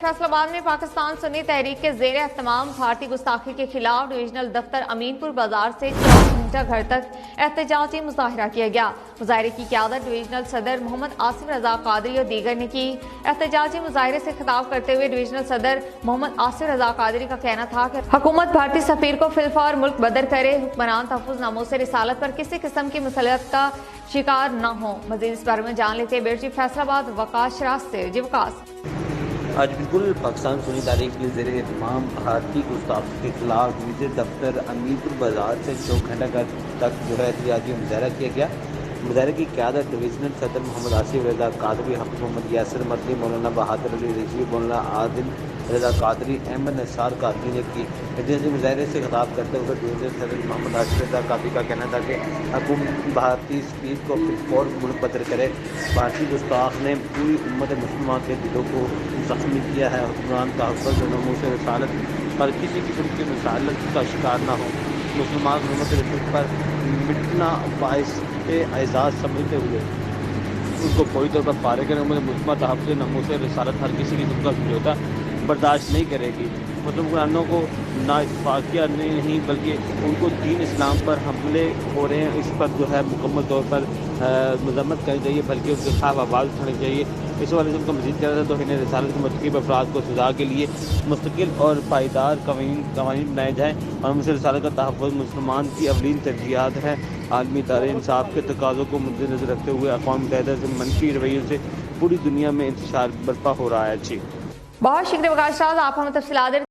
फैसला बाद में पाकिस्तान सुन्नी तहरीक के जेर एहतमाम भारतीय गुस्ताखी के खिलाफ डिवीजनल दफ्तर अमीनपुर बाजार से 4 घंटा घर तक एहतजाजी मुजाहरा किया गया। मुजाहरे की क़यादत डिवीजनल सदर मोहम्मद आसिफ रजा कादरी और दीगर ने की। एहतजाजी मुजाहरे से खिताब करते हुए डिवीजनल सदर मोहम्मद आसिफ रजा कादरी का कहना था कि हुकूमत भारतीय सफीर को फिलफौर मुल्क बदर करे, हुक्मरान तहफ़्फ़ुज़ नामूस रिसालत पर किसी किस्म की मुसलत का शिकार न हो। मज़ीद इस बारे में जान लेते ब्यूरो चीफ फैसलाबाद वकास शराज से। जी वकास, आज बिल्कुल पाकिस्तान सुन्नी तारीख के ज़ेर एहतमाम भारतीय गुस्ताखी के खिलाफ डिवीजन दफ्तर अमीनपुर बाजार से 4 घंटा तक जो है एहतजाजी मुजाहरा किया गया। मुजाहरे की क़यादत डिवीजनल सदर मोहम्मद आसिफ रजा कादरी, हाफ़िज़ मोहम्मद यासिर मदनी, मौलाना बहादुर अली रिजवी, मौलाना आदिल रजा कादरी, अहमद निसार कादरी ने की। एहतजाजी मुजाहरे से खिताब करते हुए डिवीजनल सदर मोहम्मद आसिफ रजा कादरी का कहना था कि हुकूमत भारतीय सफीर को फिलफौर मुल्क बदर करे। भारतीय गुस्ताख ने पूरी उम्मत मुसलमान के दिलों को जख्मी किया है। हुक्मरान तहफ़्फ़ुज़ नामूस रिसालत पर किसी किस्म की मुसलत का शिकार न हो। मुसलमान हुकूमत रसूल पर मिटना बाइस एजाज़ समझते हुए उनको पूरी तौर पर फारिग करें। मुसलमान तहफ़्फ़ुज़ नामूस रिसालत हर किसी किस्म का समझौता बर्दाश्त नहीं करेगी। मुस्लिम हुक्मरानों को ना इत्तफ़ाक़िया नहीं बल्कि उनको दीन इस्लाम पर हमले हो रहे हैं, इस पर जो है मुकम्मल तौर पर मज़म्मत करनी चाहिए, बल्कि उनके खिलाफ आवाज़ उठानी चाहिए। इस वाले से उनको मज़ीद किया जाता है तो हिन्द रिसालत के मुतक़िब अफराद को सज़ा के लिए मुस्तकिल और पायदार कवानीन बनाए जाएँ और मुझसे रिसालत का तहफ़्फ़ुज़ मुसलमान की अवलीन तरजीहात है। आलमी इदारे इंसाफ के तकाज़ों को मद्देनज़र रखते हुए अक़वाम मुत्तहिदा से मनफी रवैयों से पूरी दुनिया में इंतशार बर्पा हो रहा है। जी बहुत शुक्रिया वकास शराज, आप हमें तफसीलात